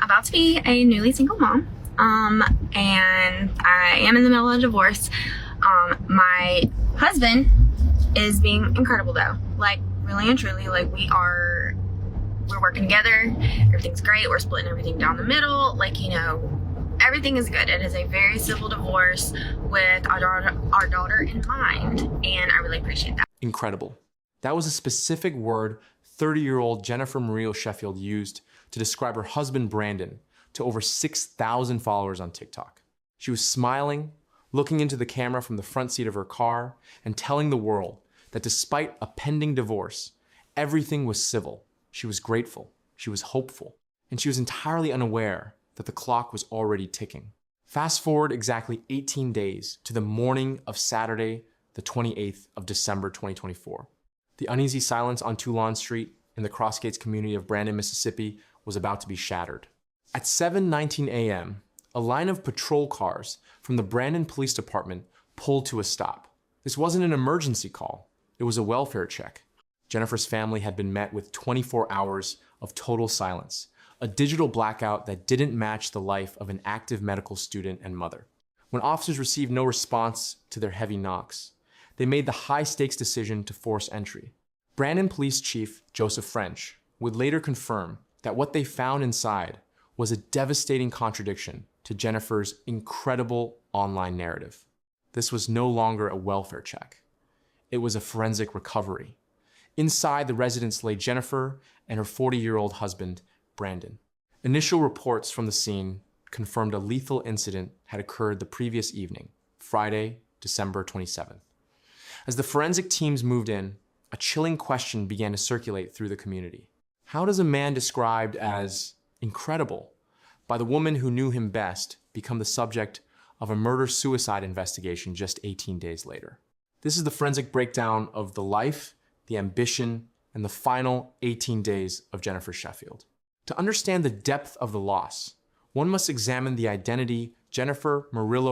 about to be a newly single mom, and I am in the middle of a divorce. My husband is being incredible though, like really and truly, like we're working together, everything's great, we're splitting everything down the middle, like, you know, everything is good. It is a very civil divorce with our daughter in mind, and I really appreciate that. Incredible. That was a specific word 30-year-old Jennifer Sheffield used to describe her husband Brandon to over 6,000 followers on TikTok. She was smiling, looking into the camera from the front seat of her car, and telling the world that despite a pending divorce, everything was civil. She was grateful, she was hopeful, and she was entirely unaware that the clock was already ticking. Fast forward exactly 18 days to the morning of Saturday, the 28th of December 2024. The uneasy silence on Toulon Street in the Crossgates community of Brandon, Mississippi was about to be shattered. At 7:19 a.m., a line of patrol cars from the Brandon Police Department pulled to a stop. This wasn't an emergency call, it was a welfare check. Jennifer's family had been met with 24 hours of total silence, a digital blackout that didn't match the life of an active medical student and mother. When officers received no response to their heavy knocks, they made the high-stakes decision to force entry. Brandon Police Chief Joseph French would later confirm that what they found inside was a devastating contradiction to Jennifer's incredible online narrative. This was no longer a welfare check. It was a forensic recovery. Inside the residence lay Jennifer and her 40-year-old husband, Brandon. Initial reports from the scene confirmed a lethal incident had occurred the previous evening, Friday, December 27th. As the forensic teams moved in, a chilling question began to circulate through the community. How does a man described as incredible by the woman who knew him best become the subject of a murder-suicide investigation just 18 days later? This is the forensic breakdown of the life, the ambition, and the final 18 days of Jennifer Sheffield. To understand the depth of the loss, one must examine the identity Jennifer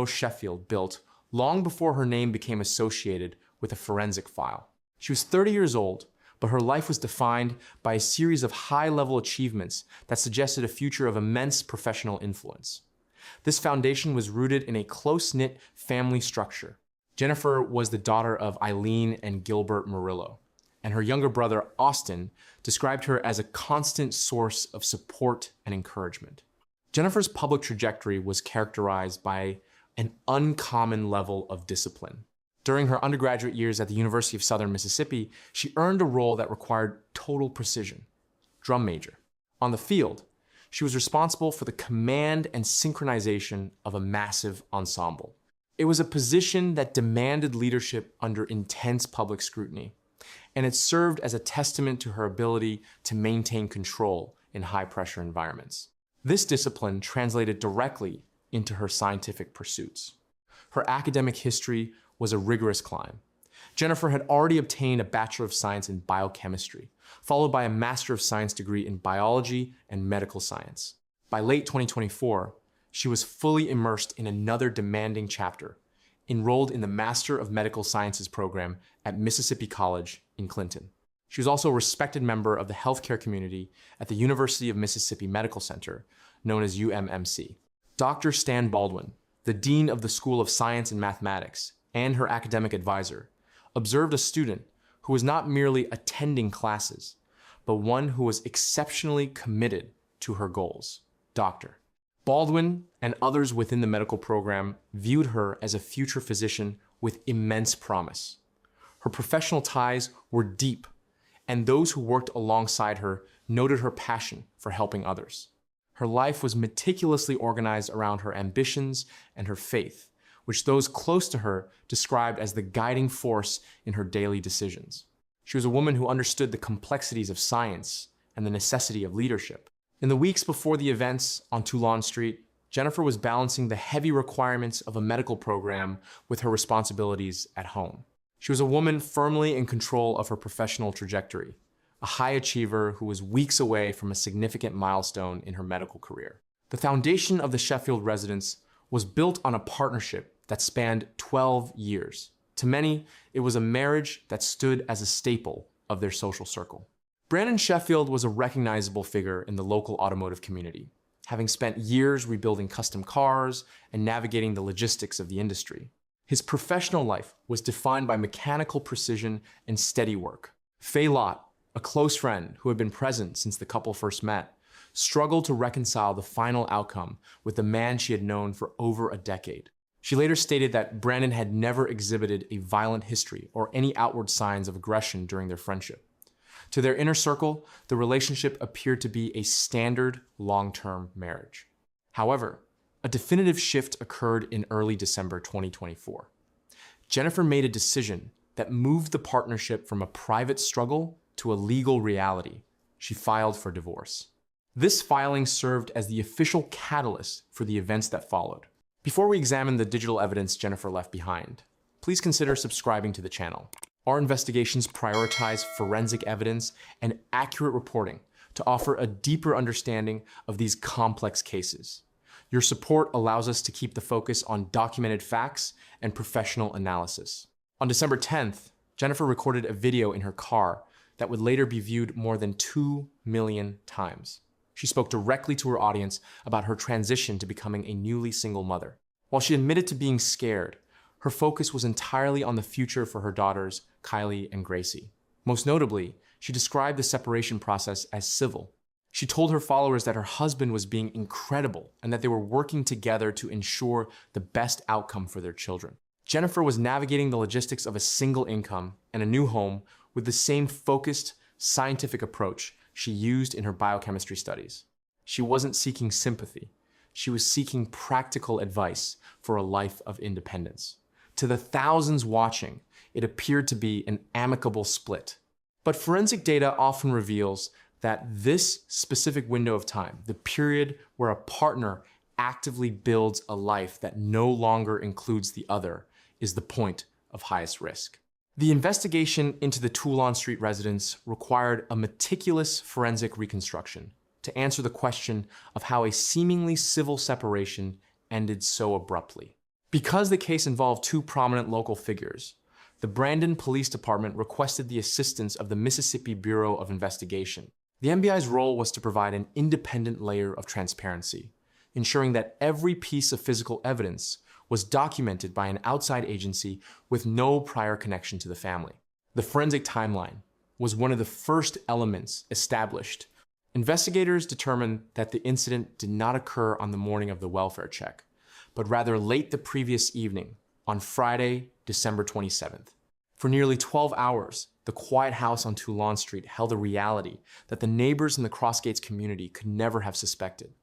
Sheffield built long before her name became associated with a forensic file. She was 30 years old, but her life was defined by a series of high-level achievements that suggested a future of immense professional influence. This foundation was rooted in a close-knit family structure. Jennifer was the daughter of Eileen and Gilbert Murillo, and her younger brother, Austin, described her as a constant source of support and encouragement. Jennifer's public trajectory was characterized by an uncommon level of discipline. During her undergraduate years at the University of Southern Mississippi, she earned a role that required total precision, drum major. On the field, she was responsible for the command and synchronization of a massive ensemble. It was a position that demanded leadership under intense public scrutiny, and it served as a testament to her ability to maintain control in high-pressure environments. This discipline translated directly into her scientific pursuits. Her academic history was a rigorous climb. Jennifer had already obtained a Bachelor of Science in Biochemistry, followed by a Master of Science degree in Biology and Medical Science. By late 2024, she was fully immersed in another demanding chapter, enrolled in the Master of Medical Sciences program at Mississippi College in Clinton. She was also a respected member of the healthcare community at the University of Mississippi Medical Center, known as UMMC. Dr. Stan Baldwin, the Dean of the School of Science and Mathematics, and her academic advisor, observed a student who was not merely attending classes, but one who was exceptionally committed to her goals, Dr. Baldwin and others within the medical program viewed her as a future physician with immense promise. Her professional ties were deep, and those who worked alongside her noted her passion for helping others. Her life was meticulously organized around her ambitions and her faith, which those close to her described as the guiding force in her daily decisions. She was a woman who understood the complexities of science and the necessity of leadership. In the weeks before the events on Toulon Street, Jennifer was balancing the heavy requirements of a medical program with her responsibilities at home. She was a woman firmly in control of her professional trajectory, a high achiever who was weeks away from a significant milestone in her medical career. The foundation of the Sheffield residence was built on a partnership that spanned 12 years. To many, it was a marriage that stood as a staple of their social circle. Brandon Sheffield was a recognizable figure in the local automotive community, having spent years rebuilding custom cars and navigating the logistics of the industry. His professional life was defined by mechanical precision and steady work. Faye Lott, a close friend who had been present since the couple first met, struggled to reconcile the final outcome with the man she had known for over a decade. She later stated that Brandon had never exhibited a violent history or any outward signs of aggression during their friendship. To their inner circle, the relationship appeared to be a standard long-term marriage. However, a definitive shift occurred in early December 2024. Jennifer made a decision that moved the partnership from a private struggle to a legal reality. She filed for divorce. This filing served as the official catalyst for the events that followed. Before we examine the digital evidence Jennifer left behind, please consider subscribing to the channel. Our investigations prioritize forensic evidence and accurate reporting to offer a deeper understanding of these complex cases. Your support allows us to keep the focus on documented facts and professional analysis. On December 10th, Jennifer recorded a video in her car that would later be viewed more than 2 million times. She spoke directly to her audience about her transition to becoming a newly single mother. While she admitted to being scared, her focus was entirely on the future for her daughters, Kylie and Gracie. Most notably, she described the separation process as civil. She told her followers that her husband was being incredible and that they were working together to ensure the best outcome for their children. Jennifer was navigating the logistics of a single income and a new home with the same focused, scientific approach she used in her biochemistry studies. She wasn't seeking sympathy. She was seeking practical advice for a life of independence. To the thousands watching, it appeared to be an amicable split. But forensic data often reveals that this specific window of time, the period where a partner actively builds a life that no longer includes the other, is the point of highest risk. The investigation into the Toulon Street residence required a meticulous forensic reconstruction to answer the question of how a seemingly civil separation ended so abruptly. Because the case involved two prominent local figures, the Brandon Police Department requested the assistance of the Mississippi Bureau of Investigation. The MBI's role was to provide an independent layer of transparency, ensuring that every piece of physical evidence was documented by an outside agency with no prior connection to the family. The forensic timeline was one of the first elements established. Investigators determined that the incident did not occur on the morning of the welfare check, but rather late the previous evening, on Friday, December 27th. For nearly 12 hours, the quiet house on Toulon Street held a reality that the neighbors in the Crossgates community could never have suspected.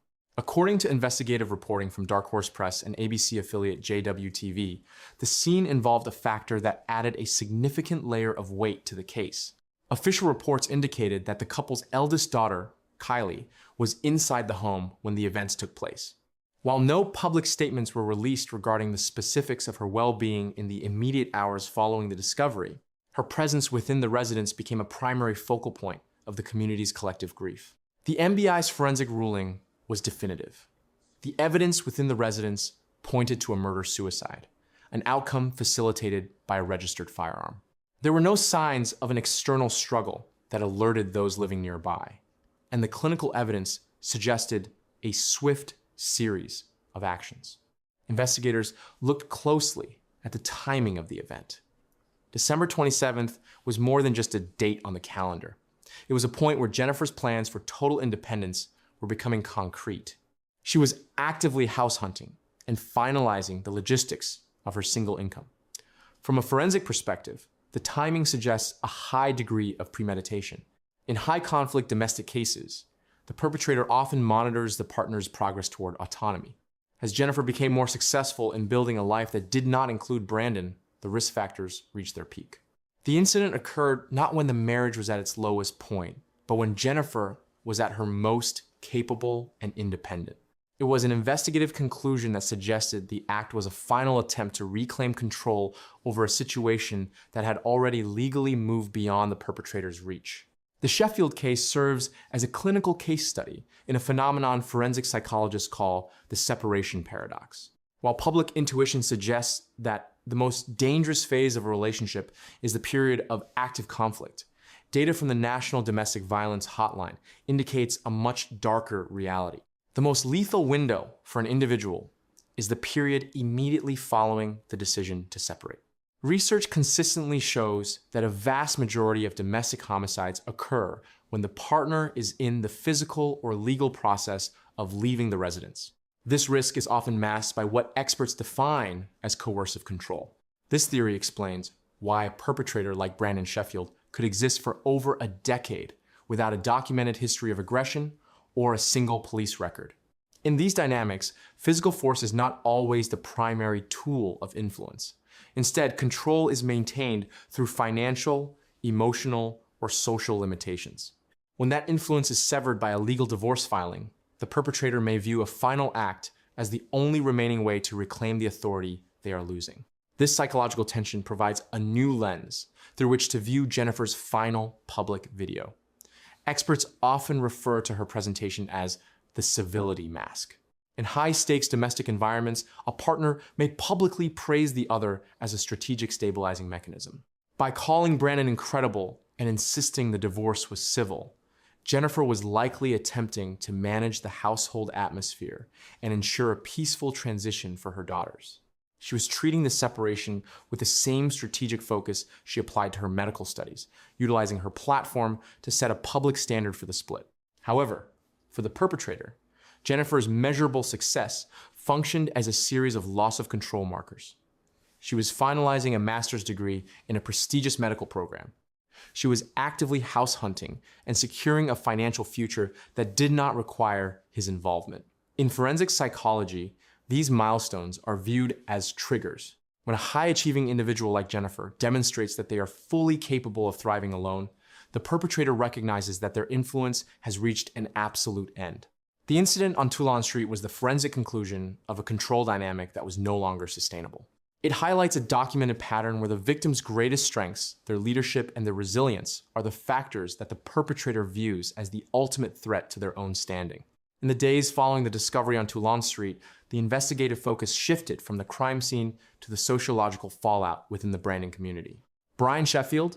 According to investigative reporting from Dark Horse Press and ABC affiliate JWTV, the scene involved a factor that added a significant layer of weight to the case. Official reports indicated that the couple's eldest daughter, Kylie, was inside the home when the events took place. While no public statements were released regarding the specifics of her well-being in the immediate hours following the discovery, her presence within the residence became a primary focal point of the community's collective grief. The MBI's forensic ruling was definitive. The evidence within the residence pointed to a murder-suicide, an outcome facilitated by a registered firearm. There were no signs of an external struggle that alerted those living nearby, and the clinical evidence suggested a swift series of actions. Investigators looked closely at the timing of the event. December 27th was more than just a date on the calendar. It was a point where Jennifer's plans for total independence were becoming concrete. She was actively house hunting and finalizing the logistics of her single income. From a forensic perspective, the timing suggests a high degree of premeditation. In high-conflict domestic cases, the perpetrator often monitors the partner's progress toward autonomy. As Jennifer became more successful in building a life that did not include Brandon, the risk factors reached their peak. The incident occurred not when the marriage was at its lowest point, but when Jennifer was at her most capable and independent. It was an investigative conclusion that suggested the act was a final attempt to reclaim control over a situation that had already legally moved beyond the perpetrator's reach. The Sheffield case serves as a clinical case study in a phenomenon forensic psychologists call the separation paradox. While public intuition suggests that the most dangerous phase of a relationship is the period of active conflict, data from the National Domestic Violence Hotline indicates a much darker reality. The The most lethal window for an individual is the period immediately following the decision to separate. Research consistently shows that a vast majority of domestic homicides occur when the partner is in the physical or legal process of leaving the residence. This risk is often masked by what experts define as coercive control. This theory explains why a perpetrator like Brandon Sheffield could exist for over a decade without a documented history of aggression or a single police record. In these dynamics, physical force is not always the primary tool of influence. Instead, control is maintained through financial, emotional, or social limitations. When that influence is severed by a legal divorce filing, the perpetrator may view a final act as the only remaining way to reclaim the authority they are losing. This psychological tension provides a new lens through which to view Jennifer's final public video. Experts often refer to her presentation as the civility mask. In high-stakes domestic environments, a partner may publicly praise the other as a strategic stabilizing mechanism. By calling Brandon incredible and insisting the divorce was civil, Jennifer was likely attempting to manage the household atmosphere and ensure a peaceful transition for her daughters. She was treating the separation with the same strategic focus she applied to her medical studies, utilizing her platform to set a public standard for the split. However, for the perpetrator, Jennifer's measurable success functioned as a series of loss of control markers. She was finalizing a master's degree in a prestigious medical program. She was actively house hunting and securing a financial future that did not require his involvement. In forensic psychology, these milestones are viewed as triggers. When a high-achieving individual like Jennifer demonstrates that they are fully capable of thriving alone, the perpetrator recognizes that their influence has reached an absolute end. The incident on Toulon Street was the forensic conclusion of a control dynamic that was no longer sustainable. It highlights a documented pattern where the victim's greatest strengths, their leadership, and their resilience are the factors that the perpetrator views as the ultimate threat to their own standing. In the days following the discovery on Toulon Street, the investigative focus shifted from the crime scene to the sociological fallout within the Brandon community. Brian Sheffield,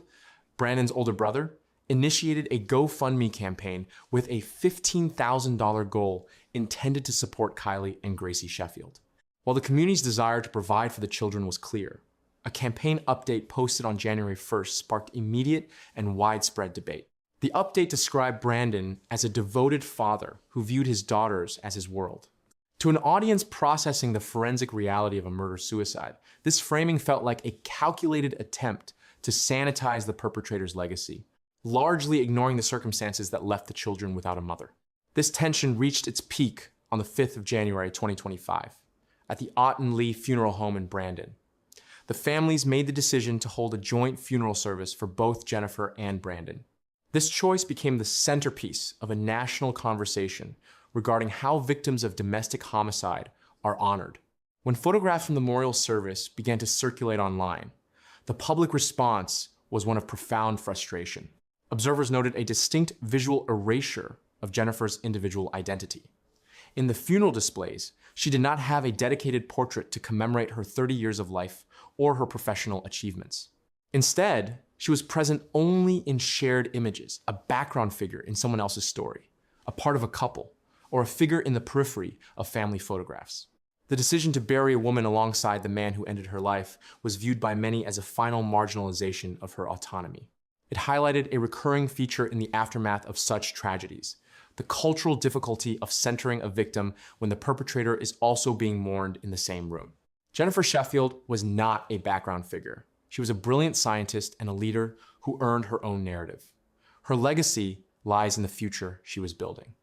Brandon's older brother, initiated a GoFundMe campaign with a $15,000 goal intended to support Kylie and Gracie Sheffield. While the community's desire to provide for the children was clear, a campaign update posted on January 1st sparked immediate and widespread debate. The update described Brandon as a devoted father who viewed his daughters as his world. To an audience processing the forensic reality of a murder-suicide, this framing felt like a calculated attempt to sanitize the perpetrator's legacy, largely ignoring the circumstances that left the children without a mother. This tension reached its peak on the 5th of January 2025 at the Otten Lee Funeral Home in Brandon. The families made the decision to hold a joint funeral service for both Jennifer and Brandon. This choice became the centerpiece of a national conversation regarding how victims of domestic homicide are honored. When photographs from the memorial service began to circulate online, the public response was one of profound frustration. Observers noted a distinct visual erasure of Jennifer's individual identity. In the funeral displays, she did not have a dedicated portrait to commemorate her 30 years of life or her professional achievements. Instead, she was present only in shared images, a background figure in someone else's story, a part of a couple, or a figure in the periphery of family photographs. The decision to bury a woman alongside the man who ended her life was viewed by many as a final marginalization of her autonomy. It highlighted a recurring feature in the aftermath of such tragedies: the cultural difficulty of centering a victim when the perpetrator is also being mourned in the same room. Jennifer Sheffield was not a background figure. She was a brilliant scientist and a leader who earned her own narrative. Her legacy lies in the future she was building.